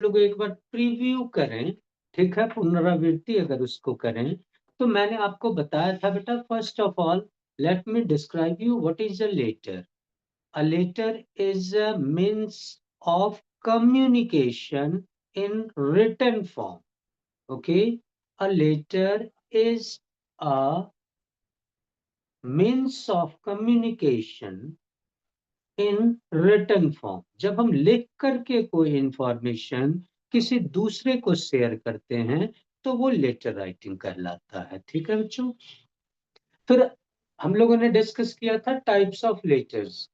लोग एक बार प्रीव्यू करें, ठीक है, पुनरावृत्ति अगर उसको करें, तो मैंने आपको बताया था बेटा, first of all let me describe you what is a letter. A letter is a means of communication in written form. Okay, a letter is a means of communication in written form. जब हम लिख करके कोई information किसी दूसरे को share करते हैं तो वो लेटर राइटिंग कहलाता है. ठीक है बच्चों. फिर हम लोगों ने डिस्कस किया था टाइप्स ऑफ लेटर्स.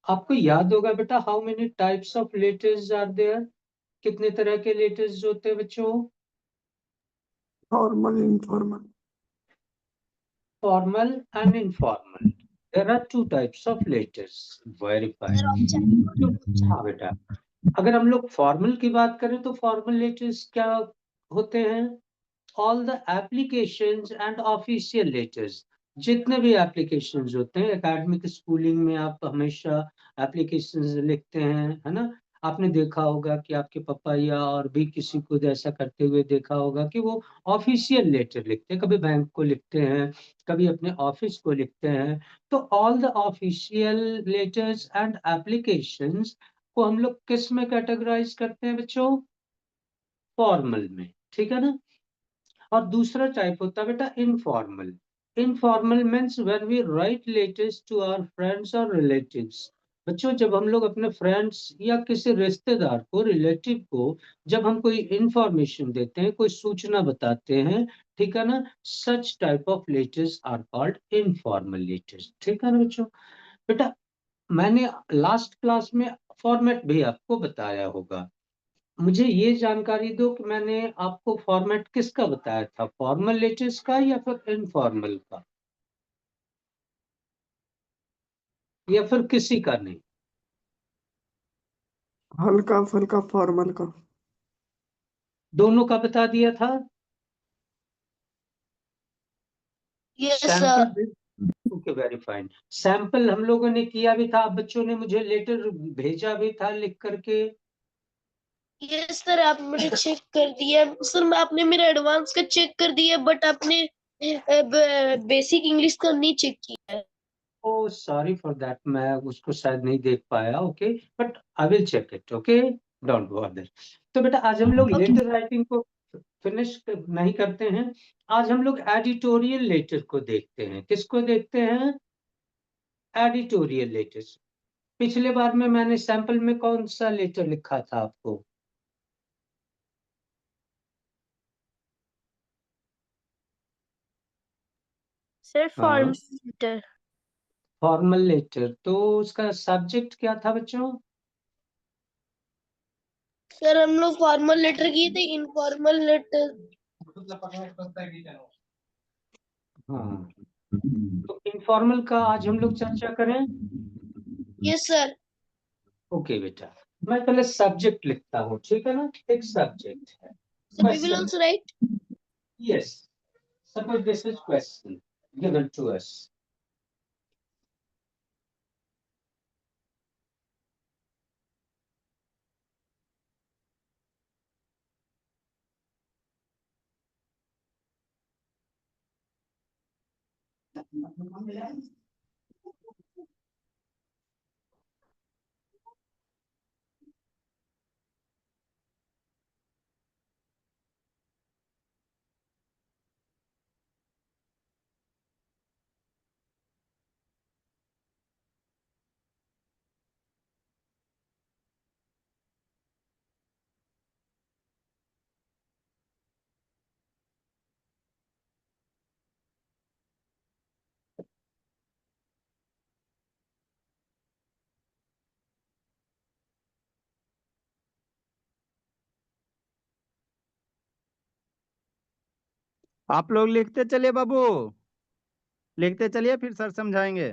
आपको याद होगा बेटा, how many types of letters are there? कितने तरह के लेटर्स होते हैं बच्चों? Formal, informal. Formal and informal. There are two types of letters. Verified. हाँ बेटा, अगर हम लोग फॉर्मल की बात करें तो फॉर्मल लेटर्स क्या होते हैं? All the applications and official letters. जितने भी एप्लीकेशंस होते हैं एकेडमिक स्कूलिंग में, आप हमेशा एप्लीकेशंस लिखते हैं, है ना. आपने देखा होगा कि आपके पापा या और भी किसी को ऐसा करते हुए देखा होगा कि वो ऑफिशियल लेटर लिखते हैं, कभी बैंक को लिखते हैं, कभी अपने ऑफिस को लिखते हैं. तो all the official letters and applications को हम लोग किस में कैटेगराइज करते हैं बच्चों? फॉर्मल में. ठीक है ना. और दूसरा टाइप होता है बेटा informal. Informal means when we write letters to our friends और रिलेटिव्स. बच्चों, जब हम लोग अपने फ्रेंड्स या किसी रिश्तेदार को, रिलेटिव को, जब हम कोई इंफॉर्मेशन देते हैं, कोई सूचना बताते हैं, ठीक है ना, such type of letters are called informal letters. ठीक है ना बच्चों. बेटा, मैंने लास्ट क्लास में फॉर्मेट भी आपको बताया होगा. मुझे ये जानकारी दो कि मैंने आपको फॉर्मेट किसका बताया था, फॉर्मल लेटर्स का या फिर इनफॉर्मल का, या फिर किसी का नहीं? हल्का फुल्का फॉर्मल का. दोनों का बता दिया था. Yes sample sir. भी. Okay, very fine. सैंपल हम लोगों ने किया भी था, बच्चों ने मुझे लेटर भेजा भी था लिख करके. यस सर, आपने चेक कर दिया सर. मैं आपने मेरा एडवांस का चेक कर दिया, बट आपने बेसिक इंग्लिश का नहीं चेक किया. ओ सॉरी फॉर दैट, मैं उसको शायद नहीं देख पाया. Okay, but I will check it. Okay, don't bother. तो बेटा, आज हम लोग ओके. लेटर राइटिंग को फिनिश नहीं करते हैं. आज हम लोग एडिटोरियल लेटर को देखते हैं. किसको देखते हैं? Editorial letters. पिछले बार में मैंने सैंपल में कौन सा लेटर लिखा था आपको? सर हाँ, फॉर्मेट. Formal letter. तो उसका सब्जेक्ट क्या था बच्चों? सर हम लोग फॉर्मल लेटर किए थे, इनफॉर्मल लेटर. हाँ, तो इनफॉर्मल का आज हम लोग चर्चा करें. Yes sir. ओके बेटा, मैं पहले सब्जेक्ट लिखता हूँ, ठीक है ना. एक सब्जेक्ट है sir we will question. Also write. Yes, suppose this is question given to us. आप लोग लिखते चलिए बाबू, लिखते चलिए, फिर सर समझाएंगे.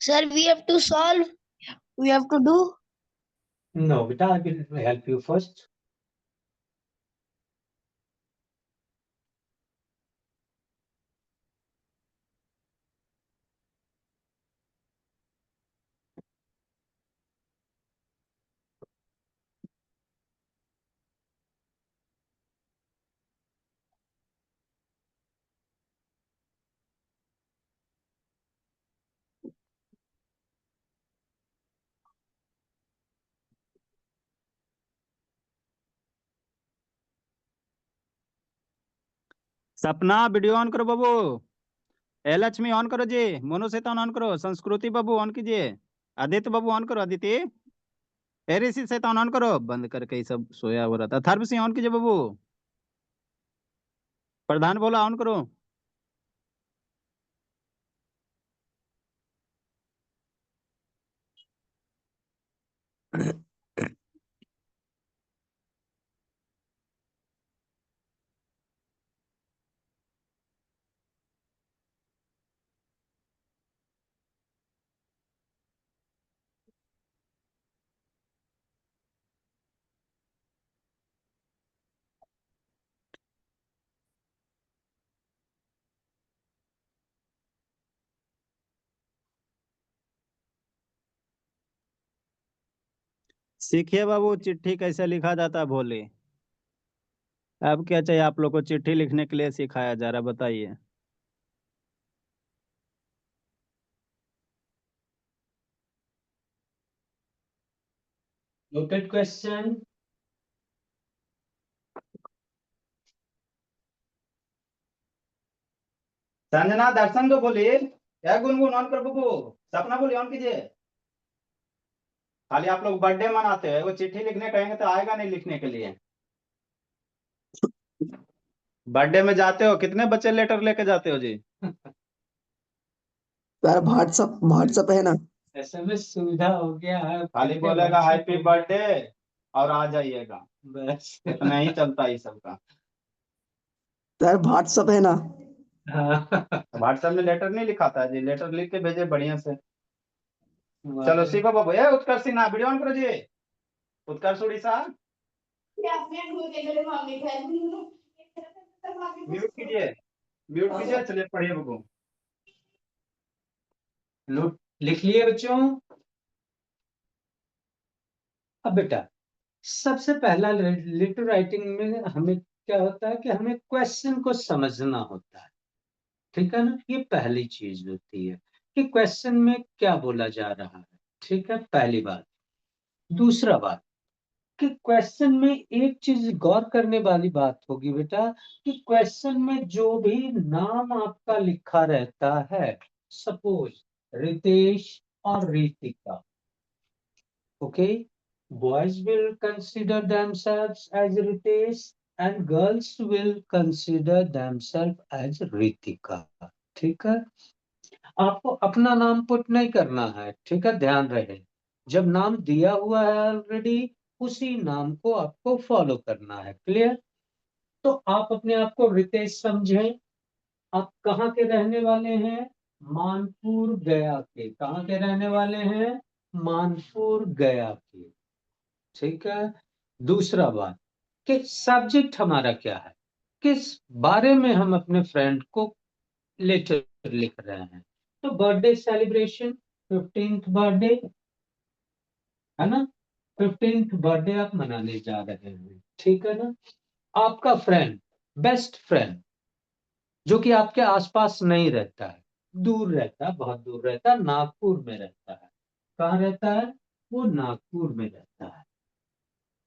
Sir, we have to solve. We have to do. No, beta, I will help you first. सपना video on करो बाबू। ए लक्ष्मी ऑन करो जी। मोनू शैतान ऑन करो। संस्कृति बाबू ऑन कीजिए। आदित्य बाबू ऑन करो। आदित्य ऋषि शैतान ऑन करो। बंद करके ही सब सोया हो रहा था। थर्ब सिंह ऑन कीजिए बाबू। प्रधान बोला ऑन करो। सीखिए बाबू चिट्ठी कैसे लिखा जाता है भोले। अब क्या चाहिए आप लोग को? चिट्ठी लिखने के लिए सिखाया जा रहा, बताइए। Noted question. संजना दर्शन को बोलिए। क्या गुनगुन ऑन कर बाबू। सपना बोलिए ऑन कीजिए। खाली आप लोग बर्थडे मनाते हैं, वो चिट्ठी लिखने कहेंगे तो आएगा नहीं लिखने के लिए। बर्थडे में जाते हो, कितने बच्चे लेटर लेके जाते हो जी? यार व्हाट्सअप व्हाट्सअप है ना। SMS सुविधा हो गया है। खाली बोलेगा हैप्पी बर्थडे और आ जाइएगा, बस इतना ही चलता है सबका। यार व्हाट्सअप है ना। व्हाट्सएप में लेटर नहीं लिखाता है जी, लेटर लिख के भेजे बढ़िया से। चलो सीखो बाबू। ये उत्कर्ष सिन्हा वीडियो ऑन करो जी। उत्कर्ष उड़ीसा म्यूट कीजिए। म्यूट कीजिए। चलिए पढ़िए बाबू। लिख लिए बच्चों? अब बेटा, सबसे पहला लेटर राइटिंग में हमें क्या होता है कि हमें क्वेश्चन को समझना होता है। ठीक है ना, ये पहली चीज होती है कि क्वेश्चन में क्या बोला जा रहा है। ठीक है, पहली बात। दूसरा बात कि क्वेश्चन में एक चीज गौर करने वाली बात होगी बेटा कि क्वेश्चन में जो भी नाम आपका लिखा रहता है, सपोज रितेश और Ritika, okay, boys will consider themselves as Ritesh and girls will consider themselves as Ritika। ठीक है, आपको अपना नाम पुट नहीं करना है। ठीक है, ध्यान रहे, जब नाम दिया हुआ है ऑलरेडी, उसी नाम को आपको फॉलो करना है। क्लियर? तो आप अपने आप को रितेश समझें। आप कहाँ के रहने वाले हैं? मानपुर गया के। कहाँ के रहने वाले हैं? मानपुर गया के। ठीक है। दूसरा बात कि सब्जेक्ट हमारा क्या है, किस बारे में हम अपने फ्रेंड को लेटर लिख रहे हैं। तो बर्थडे सेलिब्रेशन, 15th बर्थडे है ना, 15th बर्थडे आप मनाने जा रहे हैं। ठीक है ना। आपका फ्रेंड, बेस्ट फ्रेंड, जो कि आपके आसपास नहीं रहता है, दूर रहता है, बहुत दूर रहता है, नागपुर में रहता है। कहाँ रहता है? वो नागपुर में रहता है।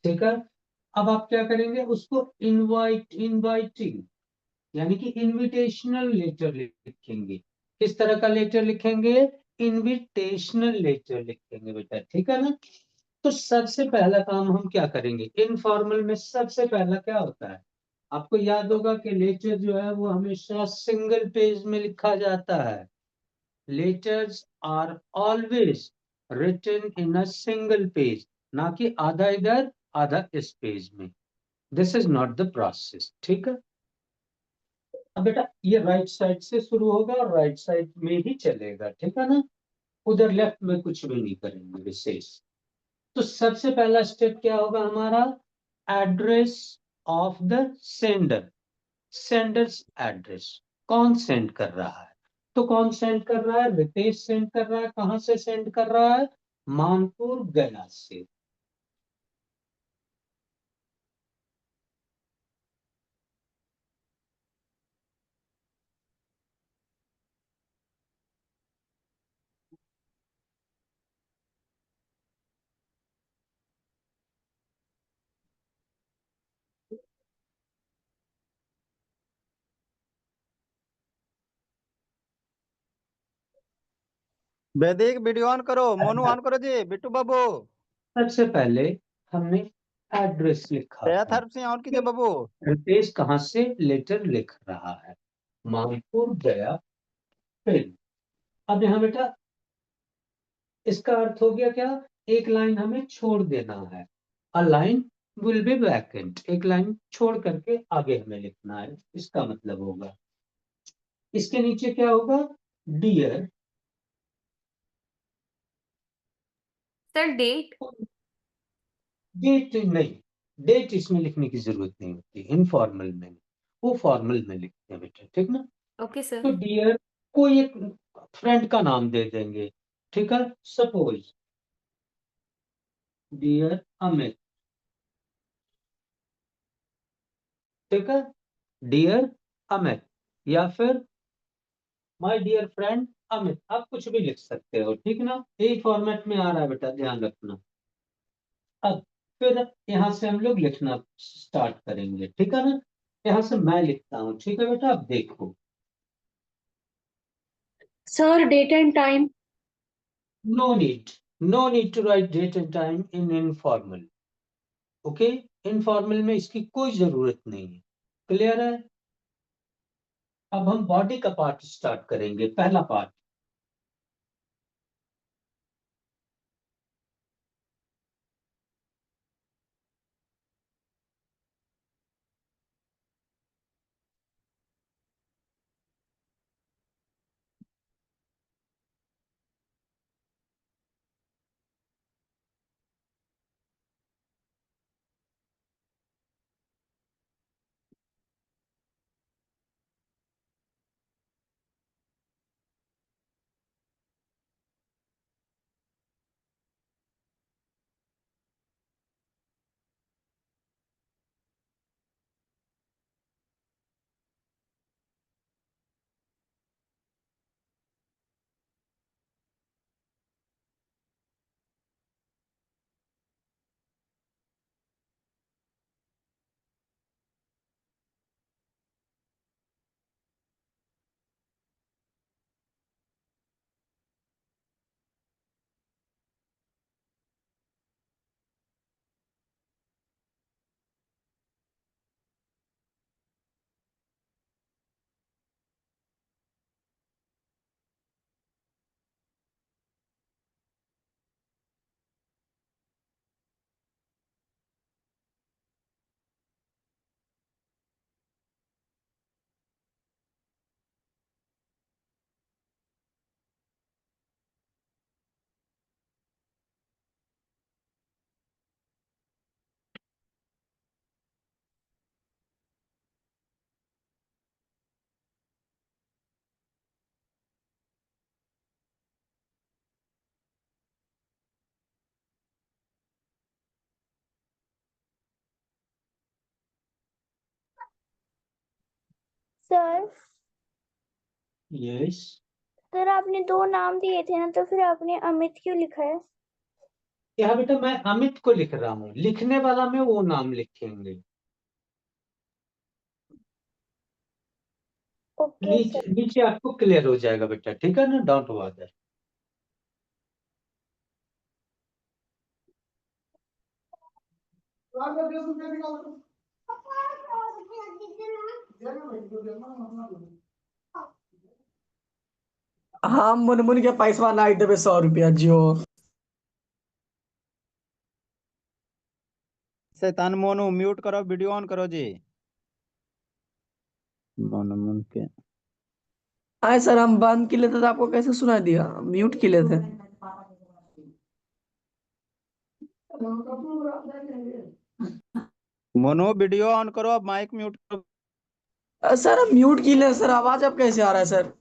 ठीक है। अब आप क्या करेंगे? उसको इनवाइटिंग यानी कि इनविटेशनल लेटर लिखेंगे। किस तरह का लेटर लिखेंगे? इनविटेशनल लेटर लिखेंगे बेटा। ठीक है ना। तो सबसे पहला काम हम क्या करेंगे, इनफॉर्मल में सबसे पहला क्या होता है, आपको याद होगा कि लेटर जो है वो हमेशा सिंगल पेज में लिखा जाता है। Letters are always written in a single page, ना कि आधा इधर आधा इस पेज में। This is not the process, ठीक है। अब बेटा ये राइट साइड से शुरू होगा और राइट साइड में ही चलेगा, ठीक है ना, उधर लेफ्ट में कुछ भी नहीं करेंगे विशेष। तो सबसे पहला स्टेप क्या होगा हमारा, address of the sender, sender's address, कौन सेंड कर रहा है। तो कौन सेंड कर रहा है, रितेश सेंड कर रहा है। कहां से सेंड कर रहा है, मानपुर गया से। वैदिक वीडियो ऑन करो, मोनू ऑन करो जी, बिट्टू बाबू। सबसे पहले हमने एड्रेस लिखा दया था, थर्प से ऑन कीजिए बाबू। रितेश कहां से लेटर लिख रहा है, मानपुर गया। फिर अब यहाँ बेटा इसका अर्थ हो गया क्या, एक लाइन हमें छोड़ देना है, a line will be vacant, एक लाइन छोड़ करके आगे हमें लिखना है, इसका मतलब होगा। इसके नीचे क्या होगा, डियर। Sir date. डेट नहीं, डेट इसमें लिखने की जरूरत नहीं होती, इनफॉर्मल में, वो फॉर्मल में लिखते हैं बेटा, ठीक ना। Okay sir. तो डियर कोई एक फ्रेंड का नाम दे देंगे, ठीक है। सपोज डियर अमित, ठीक है, डियर अमित, या फिर माय डियर फ्रेंड अमित, आप कुछ भी लिख सकते हो, ठीक ना। यही फॉर्मेट में आ रहा है बेटा, ध्यान रखना। अब फिर यहाँ से हम लोग लिखना स्टार्ट करेंगे, ठीक है ना। यहाँ से मैं लिखता हूँ, ठीक है बेटा, अब देखो। Sir date and time. No need, no need to write date and time in informal, okay. Informal में इसकी कोई जरूरत नहीं है, क्लियर है। अब हम बॉडी का पार्ट स्टार्ट करेंगे, पहला पार्ट। सर यस, सर आपने दो नाम दिए थे ना, तो फिर आपने अमित क्यों लिखा है? यहाँ बेटा मैं अमित को लिख रहा हूँ, लिखने वाला में वो नाम लिखेंगे। ओके नीचे सर। नीचे आपको क्लियर हो जाएगा बेटा, ठीक है ना, डोंट बॉदर। हाँ मुनमुन के पैसा नाइट देवे 100 रुपया जो शैतान मोनू म्यूट करो, वीडियो ऑन करो जी। मोनू के आए सर हम बंद किए थे तो आपको कैसे सुना दिया म्यूट किए थे मोनू वीडियो ऑन करो, अब माइक म्यूट करो। सर हम म्यूट किए सर आवाज अब कैसे आ रहा है सर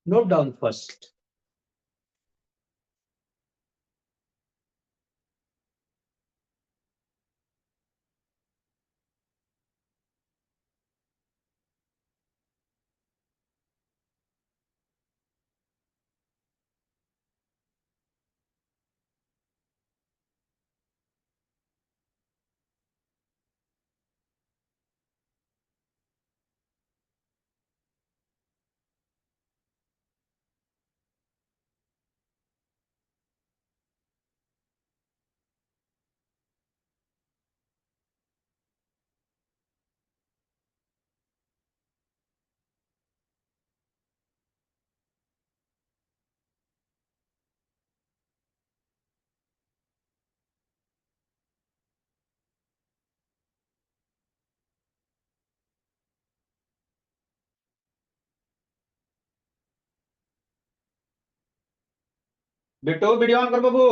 Note down first. बेटो वीडियो ऑन कर बाबू,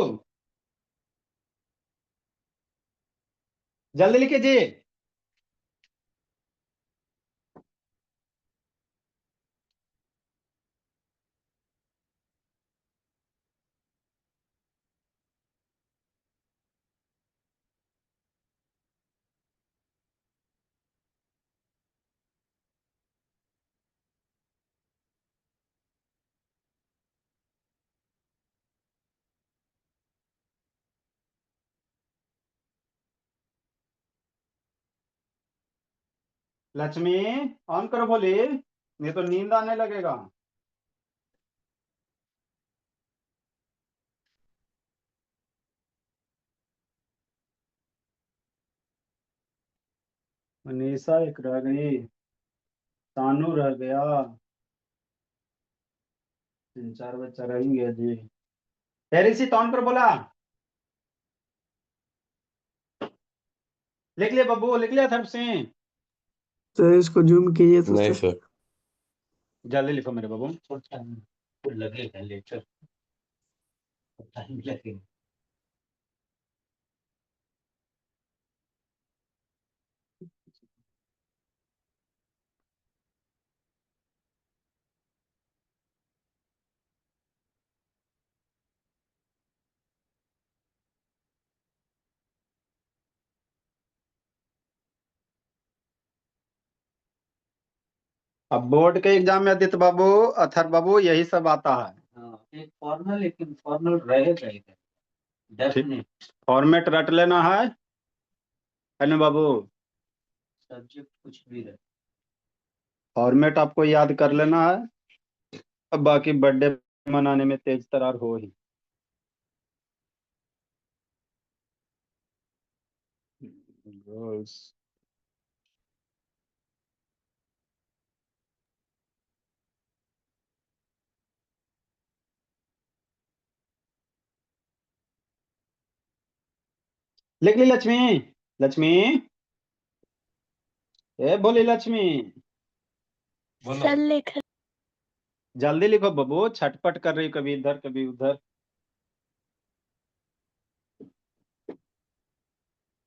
जल्दी लिखिए जी। लक्ष्मी ऑन करो बोली, नहीं तो नींद आने लगेगा। मनीषा एक रह गई, सानू रह गया, 3-4 बच्चा रहेंगे जी। ऋषि तो ऑन करो बोला, लिख लिया बब्बू, लिख लिया थर्प से। सर इसको जूम कीजिए तो नहीं सर। सर। जल्दी लिखो मेरे बाबू। तो लगेगा लेटर, टाइम लगेगा। अब बोर्ड के एग्जाम में आदित्य बाबू, अथर बाबू, यही सब आता है। हाँ, एक फॉर्मल, लेकिन फॉर्मल रहेगा इधर डेफिनेट। फॉर्मेट रट लेना है ना बाबू, सब्जेक्ट कुछ भी रहे। फॉर्मेट आपको याद कर लेना है। अब बाकी बर्थडे मनाने में तेज तरार हो ही। गर्ल्स लिख ली लक्ष्मी, लक्ष्मी ए बोली लक्ष्मी, सर लिख जल्दी लिखो बबू, छटपट कर रही, कभी इधर कभी उधर।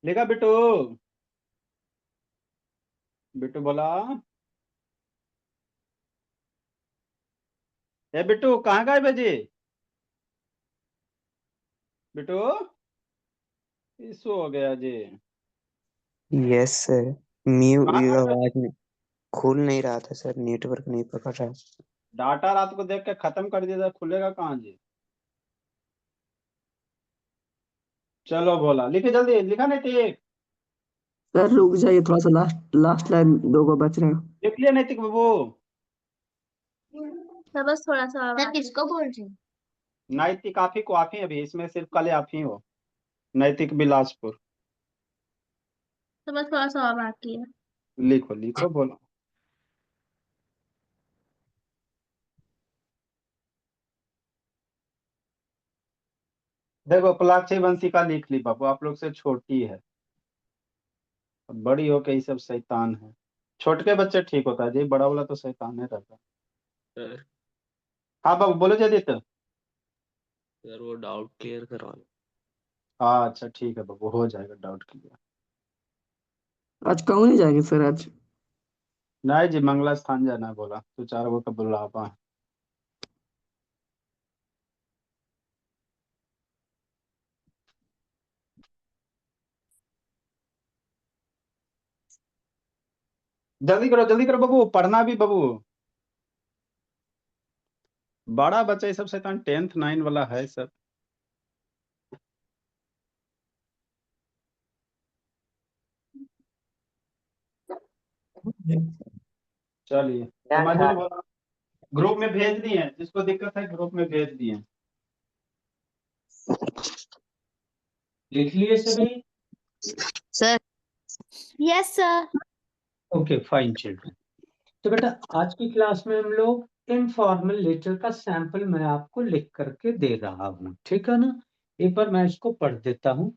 लिखा बिट्टू, बिट्टू बोला, ए बिट्टू कहाँ गए बजी, बिट्टू इशू हो गया जी। Yes sir. म्यू कहाँ ये गए बजी? आवाज में खुल नहीं रहा था सर, नेटवर्क नहीं पकड़ रहा। डाटा रात को देख के खत्म कर दिया था, खुलेगा कहाँ जी। चलो बोला, लिखे जल्दी, लिखा नहीं ठीक? सर रुक जाइए थोड़ा सा, लास्ट लास्ट लाइन 2 को बच रहे हैं। लिख लिया नैतिक बाबू? सर बस थोड़ा सा सर किसको बोल रही हैं? नैतिक आप ही को, आप ही अभी इसमें सिर्फ कल आप ही हो, नैतिक बिलासपुर। सर बस थोड़ा सा और बाकी है। लिखो लिखो बोलो। देखो पलाक्षी वंशिका लिख ली बाबू, आप लोग से छोटी है, अब बड़ी हो के ये सब शैतान है। छोटे बच्चे ठीक होता है जी, बड़ा वाला तो शैतान है रहता है। सर हाँ बाबू बोलो जल्दी तो। सर वो डाउट क्लियर करवाना। हाँ अच्छा ठीक है बाबू, हो जाएगा डाउट क्लियर। आज कहूँ नहीं जाएंगे सर आज? नहीं जी, मंगला स्थान जाना है बोला, तो 4 गो का बुलावा है। जल्दी करो बाबू, पढ़ना भी बाबू। बड़ा बच्चा ये सब शैतान 10th 9 वाला है सब। चलिए समझ में बोला, ग्रुप में भेज दिए, जिसको दिक्कत है ग्रुप में भेज दिए। लिख लिए सभी? Sir yes sir. Okay fine children. तो बेटा आज की क्लास में हम लोग इनफॉर्मल लेटर का सैंपल मैं आपको लिख करके दे रहा हूँ, ठीक है ना। एक बार मैं इसको पढ़ देता हूँ।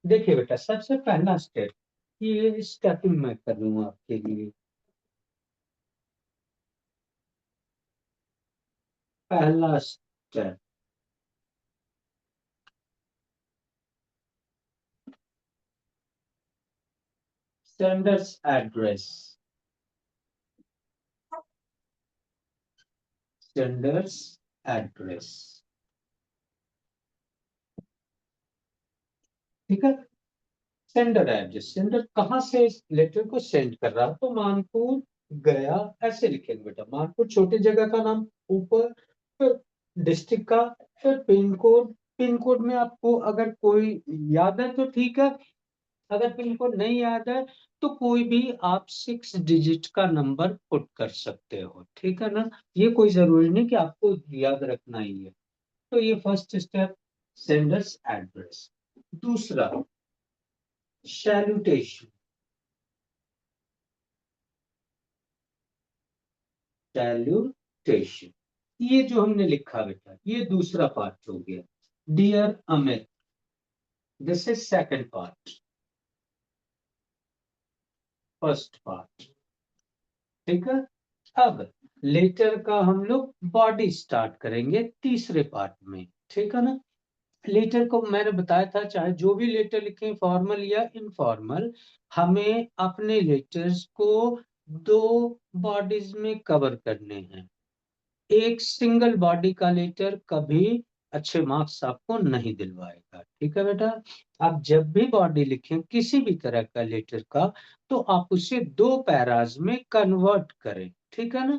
देखिए बेटा, सबसे पहला स्टेप, ये स्टेपिंग मैं कर लूँ आपके लिए। पहला step, sender's address, sender's address, ठीक है। सेंडर एड्रेस, सेंडर कहाँ से इस लेटर को सेंड कर रहा, तो मानपुर गया, ऐसे लिखेंगे बेटा। मानपुर छोटी जगह का नाम ऊपर, फिर डिस्ट्रिक्ट का, फिर पिन कोड। पिन कोड में आपको अगर कोई याद है तो ठीक है, अगर पिन कोड नहीं याद है तो कोई भी आप 6 डिजिट का नंबर पुट कर सकते हो, ठीक है ना। ये कोई जरूरी नहीं कि आपको याद रखना ही है। तो ये फर्स्ट स्टेप, सेंडर्स एड्रेस। दूसरा, सैल्यूटेशन, सैल्यूटेशन, ये जो हमने लिखा बेटा, ये दूसरा पार्ट हो गया। Dear Amit, this is second part, first part, ठीक है। अब लेटर का हम लोग बॉडी स्टार्ट करेंगे तीसरे पार्ट में, ठीक है ना। लेटर को मैंने बताया था, चाहे जो भी लेटर लिखें, फॉर्मल या इनफॉर्मल, हमें अपने लेटर्स को 2 बॉडीज में कवर करने हैं। एक सिंगल बॉडी का लेटर कभी अच्छे मार्क्स आपको नहीं दिलवाएगा, ठीक है बेटा। आप जब भी बॉडी लिखें किसी भी तरह का लेटर का, तो आप उसे 2 पैराज में कन्वर्ट करें, ठीक है ना।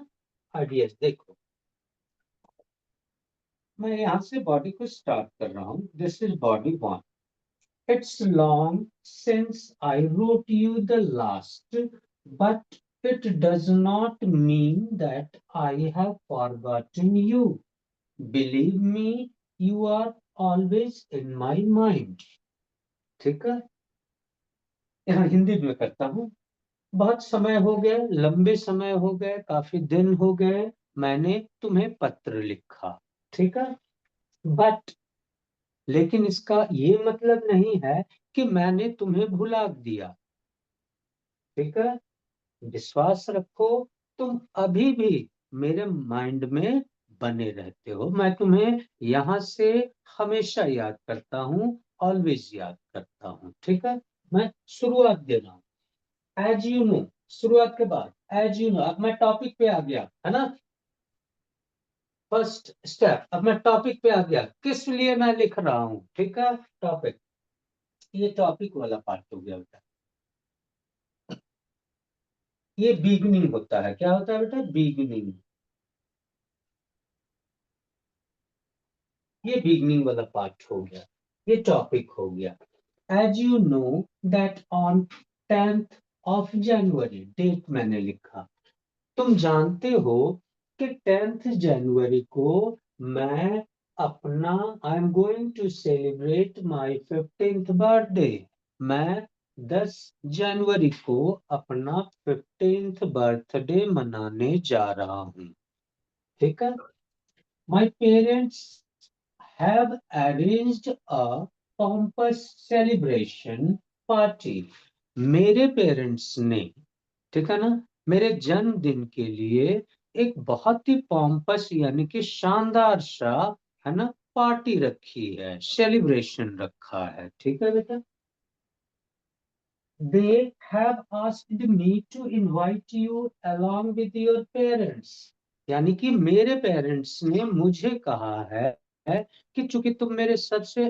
आइडियाज देखो, मैं यहाँ से बॉडी को स्टार्ट कर रहा हूँ। This is body 1। It's long since I wrote you the last, but it does not mean that I have forgotten you. Believe me, you are always in my mind. ठीक है, यहाँ हिंदी में करता हूँ। बहुत समय हो गए, लंबे समय हो गए, काफी दिन हो गए, मैंने तुम्हें पत्र लिखा, ठीक है। बट लेकिन इसका ये मतलब नहीं है कि मैंने तुम्हें भुला दिया, ठीक है। विश्वास रखो, तुम अभी भी मेरे माइंड में बने रहते हो। मैं तुम्हें यहाँ से हमेशा याद करता हूँ, ऑलवेज याद करता हूँ, ठीक है। मैं शुरुआत दे रहा हूँ, एज यू नो, शुरुआत के बाद एज यू नो। अब मैं टॉपिक पे आ गया, है ना। फर्स्ट स्टेप, अब मैं टॉपिक पे आ गया, किस लिए मैं लिख रहा हूँ, ठीक है। टॉपिक, ये टॉपिक वाला पार्ट हो गया बेटा। ये बिगनिंग होता है, क्या होता है बेटा, बिगनिंग। ये बिगनिंग वाला पार्ट हो गया, ये टॉपिक हो गया। As you know that on 10th of January, date मैंने लिखा। तुम जानते हो कि 10th जनवरी को मैं अपना, I am going to celebrate my 15th birthday. मैं 10 जनवरी को अपना 15th बर्थडे मनाने जा रहा हूँ, ठीक है। My parents have arranged a pompous celebration party. मेरे पेरेंट्स ने, ठीक है ना, मेरे जन्मदिन के लिए एक बहुत ही पॉम्पस यानी कि शानदार सा, है ना, पार्टी रखी है, सेलिब्रेशन रखा है, ठीक है बेटा। They have asked me to invite you along with your parents. यानी कि मेरे पेरेंट्स ने मुझे कहा है कि चूंकि तुम मेरे सबसे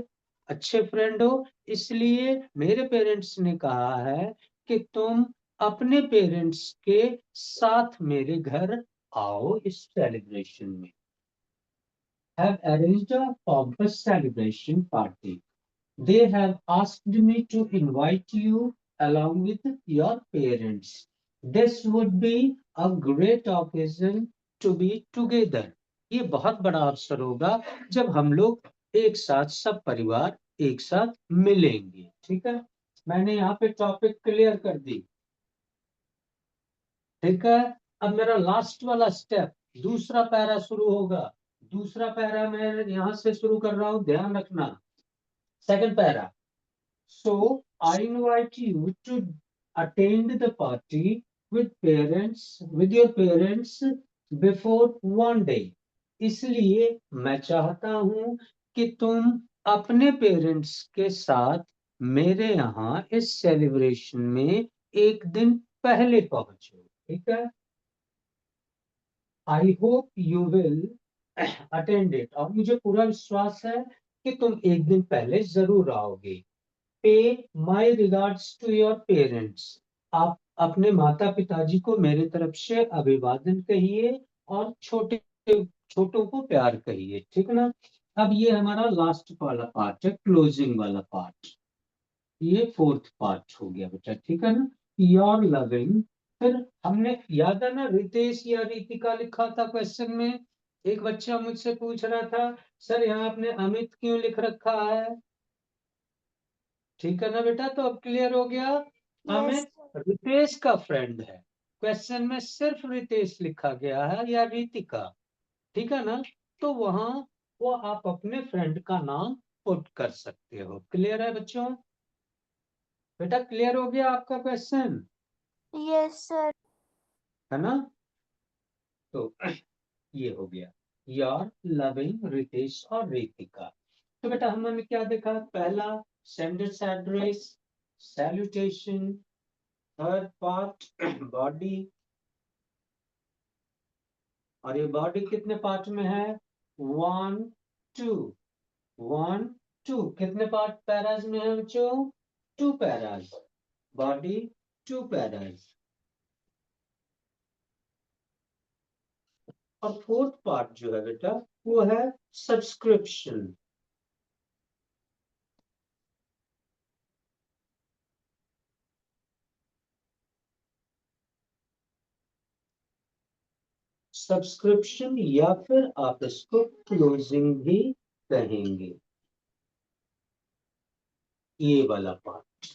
अच्छे फ्रेंड हो, इसलिए मेरे पेरेंट्स ने कहा है कि तुम अपने पेरेंट्स के साथ मेरे घर आओ इस सेलिब्रेशन में। Have arranged a pompous celebration party. They have asked me to invite you along with your parents. This would be a great occasion to be together. ये बहुत बड़ा अवसर होगा जब हम लोग एक साथ, सब परिवार एक साथ मिलेंगे, ठीक है। मैंने यहाँ पे टॉपिक क्लियर कर दी, ठीक है। अब मेरा लास्ट वाला स्टेप, दूसरा पैरा शुरू होगा। दूसरा पैरा मैं यहाँ से शुरू कर रहा हूँ, ध्यान रखना। Second para, so I invite you to attend the party with your parents before one day. इसलिए मैं चाहता हूं कि तुम अपने पेरेंट्स के साथ मेरे यहाँ इस सेलिब्रेशन में एक दिन पहले पहुंचो, ठीक है। I hope you will attend it, और मुझे पूरा विश्वास है कि तुम एक दिन पहले जरूर आओगे। Pay my regards to your parents, आप अपने माता पिताजी को मेरे तरफ से अभिवादन कहिए और छोटों को प्यार कहिए, ठीक है ना। अब ये हमारा लास्ट वाला पार्ट है, क्लोजिंग वाला पार्ट। ये फोर्थ पार्ट हो गया बेटा, ठीक है ना। योर लविंग, फिर हमने याद है ना रितेश या रितिका लिखा था क्वेश्चन में। एक बच्चा मुझसे पूछ रहा था, सर यहाँ आपने अमित क्यों लिख रखा है? ठीक है ना बेटा, तो अब क्लियर हो गया। अमित रितेश का फ्रेंड है, क्वेश्चन में सिर्फ रितेश लिखा गया है या रितिका, ठीक है ना। तो वहां वो आप अपने फ्रेंड का नाम पुट कर सकते हो। क्लियर है बच्चों? बेटा क्लियर हो गया आपका क्वेश्चन, यस सर। है ना। तो ये हो गया यार लविंग रितेश और रितिका। तो बेटा हमने क्या देखा? पहला sender's address, salutation. Third part body, और ये बॉडी कितने पार्ट में है? 1 2, 1 2 कितने पार्ट पैराज में है बच्चों? 2 पैराज, बॉडी 2 पैराज। और फोर्थ पार्ट जो है बेटा वो है सब्सक्रिप्शन। सब्सक्रिप्शन या फिर आप इसको क्लोजिंग भी कहेंगे, ये वाला part.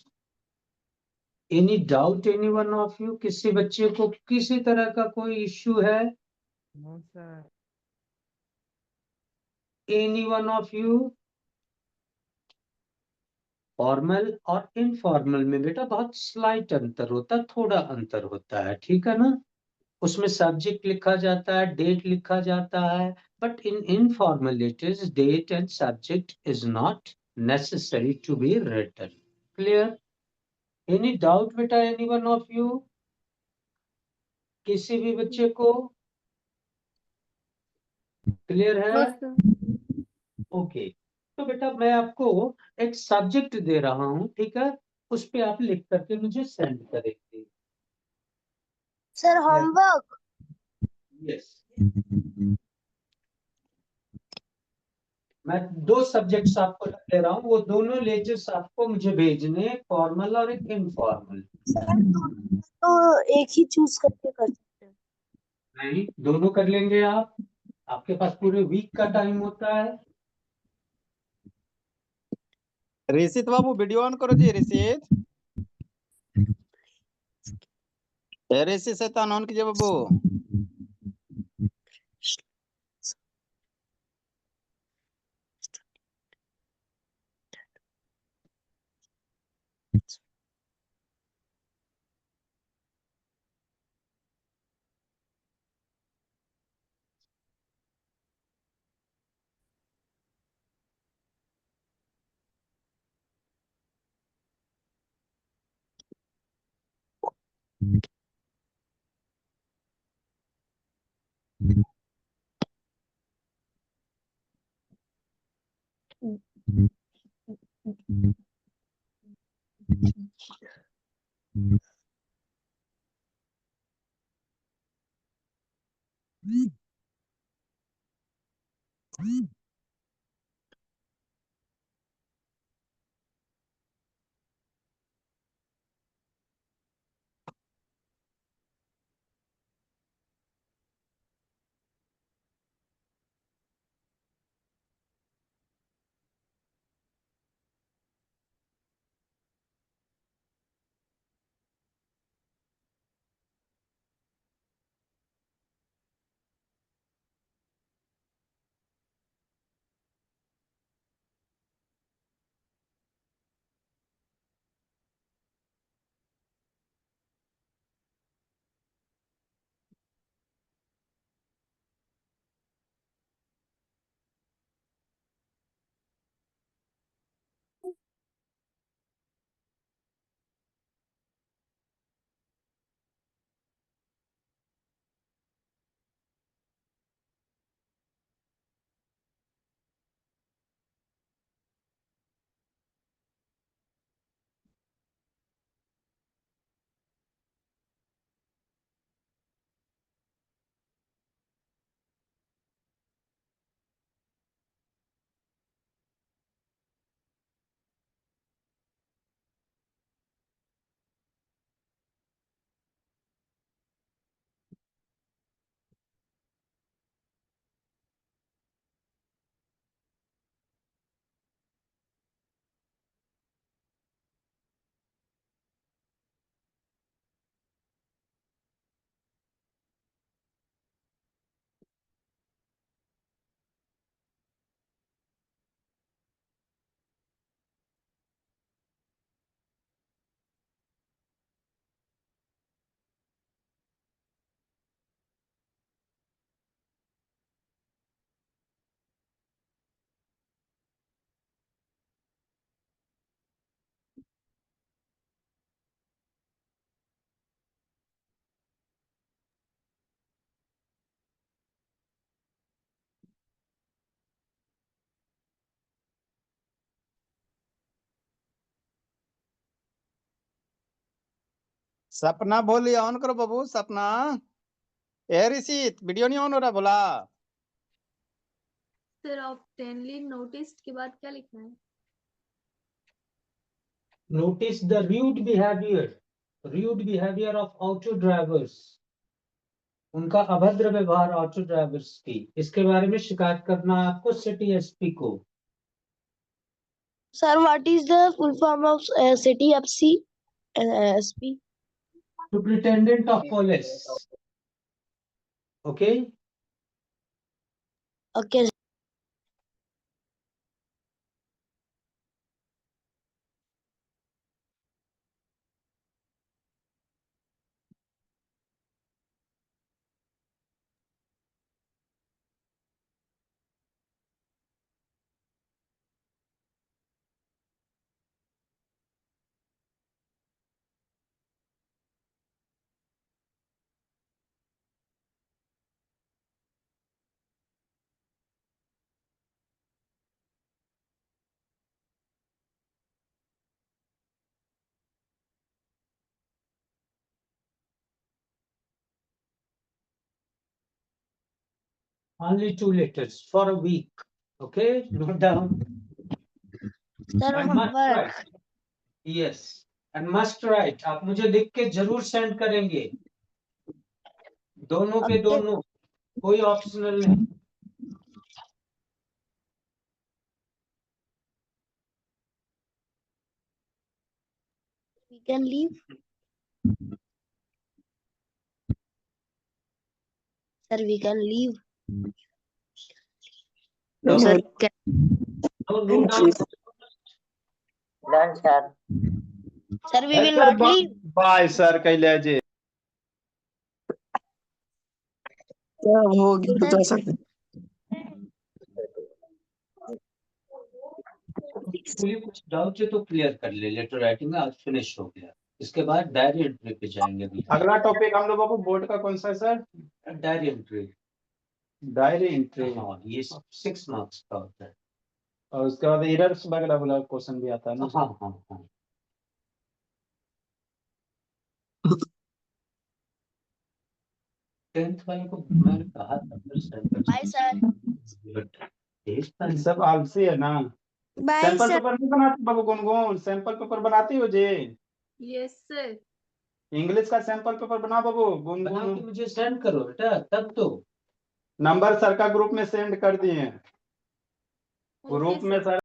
Any doubt anyone of you? किसी बच्चे को किसी तरह का कोई इश्यू है? No sir. Anyone of you? Formal और इनफॉर्मल में बेटा बहुत स्लाइट अंतर होता है, थोड़ा अंतर होता है, ठीक है ना। उसमें सब्जेक्ट लिखा जाता है, डेट लिखा जाता है, but in informal letters date and subject is not necessary to be written. Clear? Any doubt बेटा एनी वन ऑफ यू? किसी भी बच्चे को क्लियर है? No, sir. ओके। तो बेटा मैं आपको एक सब्जेक्ट दे रहा हूं, ठीक है, उस पे आप लिख करके मुझे सेंड करेंगे। Sir homework. यस, मैं 2 सब्जेक्ट्स आपको दे रहा हूँ, वो दोनों लेटर्स आपको मुझे भेजने, फॉर्मल और एक इनफॉर्मल। सर तो एक ही चूज करके कर सकते हैं। नहीं, दोनों कर लेंगे आप। आपके पास पूरे वीक का टाइम होता है। ऋषित बाबू वीडियो ऑन करो जी। ऋषित, ऋषित शैतान ऑन कीजिए बाबू। सपना बोलिए, ऑन करो बाबू सपना। ए ऋषित, वीडियो नहीं ऑन हो रहा बोला। सर ऑब्टेनली नोटिस्ड के बाद क्या लिखना है? Notice the rude behavior of auto drivers. उनका अभद्र व्यवहार ऑटो ड्राइवर्स की, इसके बारे में शिकायत करना है आपको सिटी एसपी को। Sir, what is the full form of city SP? Superintendent of Police. Okay. Okay. Only 2 letters for a week. Okay, note down. Sir, And must homework. write. Yes, and must write. आप मुझे लिख के जरूर send करेंगे। दोनों के Okay. दोनों, कोई ऑप्शनल नहीं। We can leave. Sir, we can leave. No, Sir, sir. No, note down. Done, sir. sir, we will not leave. Bye sir कैले जे। क्या हो गया बता सकते? एक्चुअली कुछ डाउट है तो क्लियर कर ले। लेटर राइटिंग आज फिनिश हो गया, इसके बाद डायरी एंट्री पे जाएंगे अभी। अगला टॉपिक हम लोग बाबू बोर्ड का कौन सा है sir? Diary entry. Diary entry. हाँ, ये 6 मार्क्स का होता है। और उसके बाद एरर्स वगैरह वाला क्वेश्चन भी आता है ना? हाँ हाँ हाँ। टेंथ वाले को मैंने कहा था फिर सेंटर Bye, sir. बट सब आलसी है ना। Bye, sample sir. पेपर नहीं बनाते बाबू गुनगुन? सैंपल पेपर बनाती हो जी? Yes sir. इंग्लिश का सैंपल पेपर बना बाबू बना के गुनगुन। मुझे सेंड करो बेटा, तब तो। नंबर सर का ग्रुप में सेंड कर दिए हैं। ओके ग्रुप में सर। सर